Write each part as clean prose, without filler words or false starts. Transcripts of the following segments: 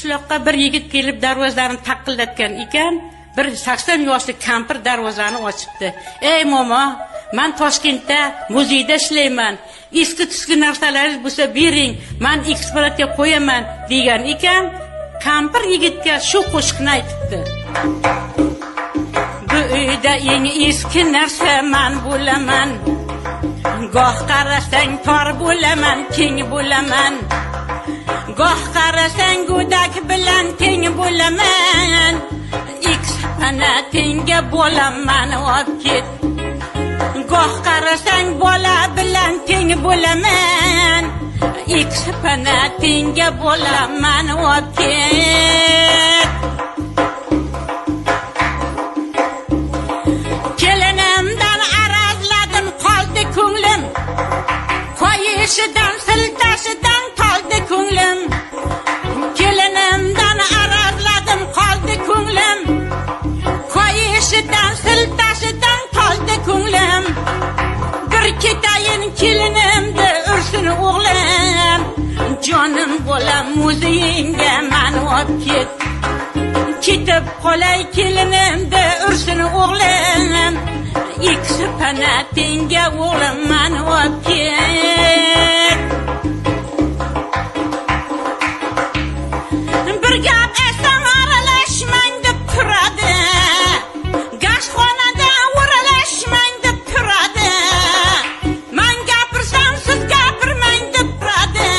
qishloqqa bir yigit kelib darvozani taqillatgan ekan. Bir 80 yoshli kampir darvozani ochibdi. Ey momo, men Toshkentda muzeyda ishlayman. Eski narsalaringiz bo'lsa bering, men eksportga qo'yaman degan ekan. Kampir yigitga shu qo'shiqni aytibdi. Bu uyda eng eski narsa men bo'laman. Goh qarasang tor bo'laman, keng bo'laman. Goh qarasang go'dak bilan teng bo'laman. Ana tenga bo'laman olib ket. Goh qarasang bola bilan teng bo'laman. Pana tenga bo'laman olib ket. Kelinimdan arazladim, qoldi ko'nglim. Qo'yishidan siltashidan qoldi ko'nglim. Kelinimdan arazladim, qoldi ko'nglim. Qo'yishidan siltashidan qoldi ko'nglim. Bir ketayin kelinimni ursin o'g'lim. Jonim bolam muzeyingga meni olib ket. Ketib qolay kelinimni ursin o'g'lim. Pana tenga o'g'lim meni olib ket. Bir gap aytsam aralashmang deb turadi. Gashxonada o'ralashmang deb turadi. Men gapirsam siz gapirmang deb turadi.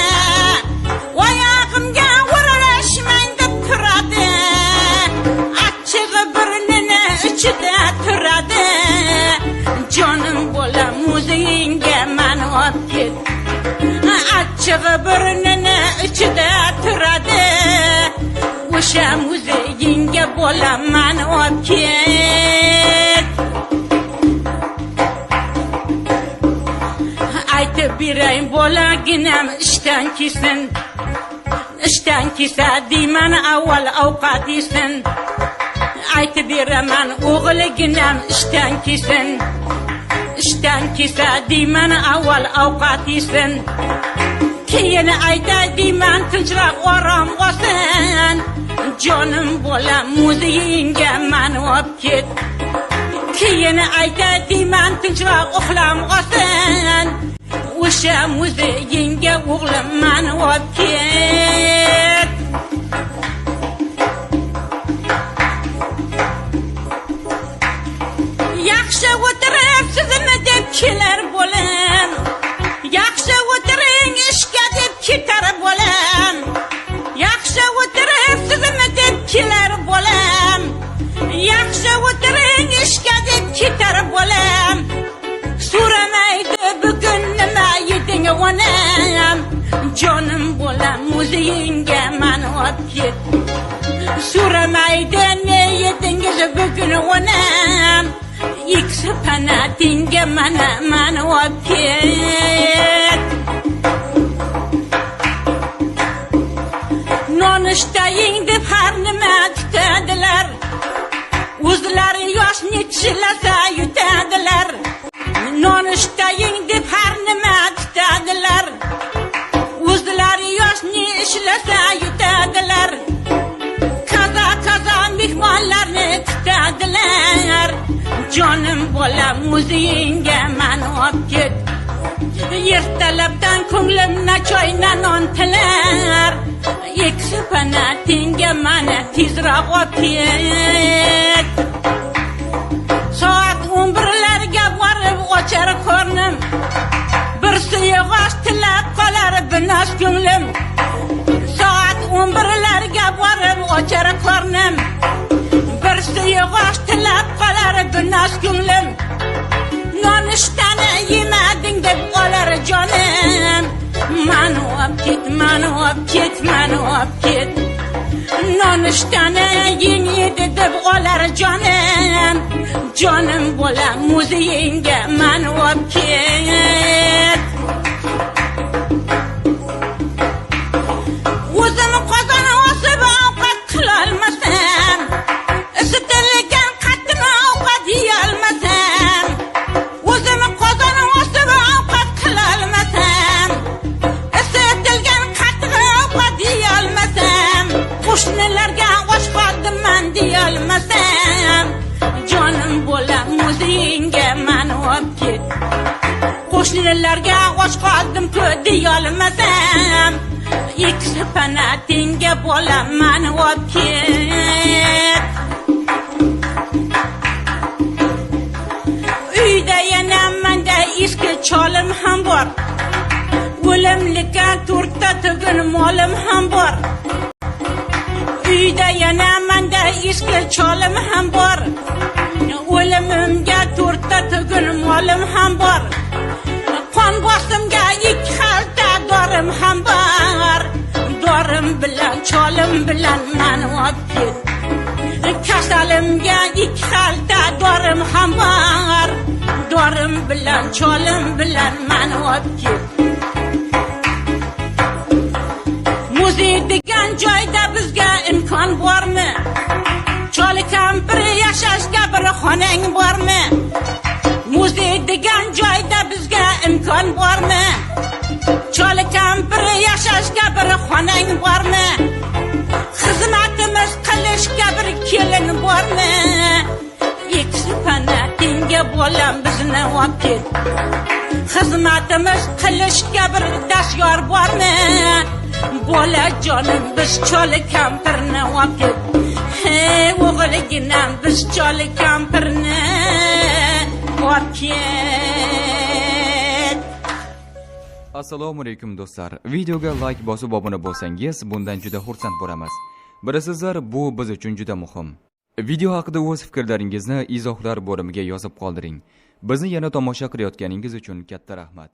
Oyog'imga o'ralashmang deb turadi. Achchig'i burnini ichida turadi. Jonim bolam muzeyingga meni olib ket. Achchig'i burnini ichida turadi. O'sha muzeyingga bolam meni olib ket. Aytib beray bolaginam ishdan kelsin. Ishdan kelsa deyman avval ovqat yesin. Aytib beraman o'g'liginam ishdan kelsin. Ishdan kelsa deyman avval ovqat yesin. Keyin aytay deyman tinchroq orom olsin. Jonim bolam muzeyingga meni olib ket. Keyin aytay deyman tinchroq uxlam olsin. O'sha muzeyingga o'g'lim meni olib ket. Yaxshi o'tirib sizmi deb kelar bo'lam. Yaxshi o'tiring ishga deb ketar bo'lam. Yaxshi o'tirib sizmi deb kelar bo'lam. Yaxshi o'tiring ishga deb ketar bo'lam. So'ramaydi bugun nima yeding onam. Jonim bolam muzeyingga meni olib ket. So'ramaydi ne yedingiz bugun onam. Pana tenga meni olib ket. Nonishtaying deb har nima tutadilar. O'zlari yosh nechilasa yutadilar. Nonishtaying deb har nima tutadilar. O'zlari yosh ne ishlasa yutadilar. Kaza mehmonlarni tutadilar. Jonim bolam muzeyingga meni olib ket. Ertalabdan ko'nglimna choyna non tilar. Pana tenga meni tezroq olib ket. Soat 11larga borib ochar qornim. Bir suyog'och tilab qolar binos ko'nglim. Soat 11larga borib ochar qornim. Bir suyog'och tilab qolar binos ko'nglim. Nonishtani yemading deb olar jonim. Meni olib ket, meni olib ket, meni olib ket. Nonishtani yedi deb olar jonim. Jonim bolam muzeyingga meni olib ket. O'zim qozon osib ovqat qilolmasam, isitilgan qattiq ovqat yeyolmasam. O'zim qozon osib ovqat qilolmasam, isitilgan qattiq ovqat yeyolmasam. Yo'lga och qoldim ku deyolmasam, ikki panatingga bolam mani olib ket. Uyda yana menda eski cholim ham bor. O'limlikka to'rtta tugun molim ham bor. Uyda yana menda eski cholim ham bor. O'limimga to'rtta tugun molim ham bor. Qon bosimga ikki xalta dorim ham bor. Dorim bilan cholim bilan mani olib ket. Kasalimga ikki xalta dorim ham bor. Dorim bilan cholim bilan mani olib ket. Muzey degan joyda bizga imkon bormi? Choli kampir yashashga bir xonang bormi? Muzey degan joyda bizga imkon bormi? Choli kampir yashashga bir xonang bormi? Xizmatimiz qilishga bir kelin bormi? Ikki panatingga bolam bizni olib ket. Xizmatimiz qilishga bir dastyor bormi? Bola jonim biz choli kampirni olib ket. Hey o'g'liginam biz choli kampirni olib ket. Assalomu alaykum do'stlar. Videoga like bosib obuna bo'lsangiz, bundan juda xursand bo'lamiz. Bilasizlar, bu biz uchun juda muhim. Video haqida o'z fikrlaringizni izohlar bo'limiga yozib qoldiring. Bizni yana tomosha qilayotganingiz uchun katta rahmat.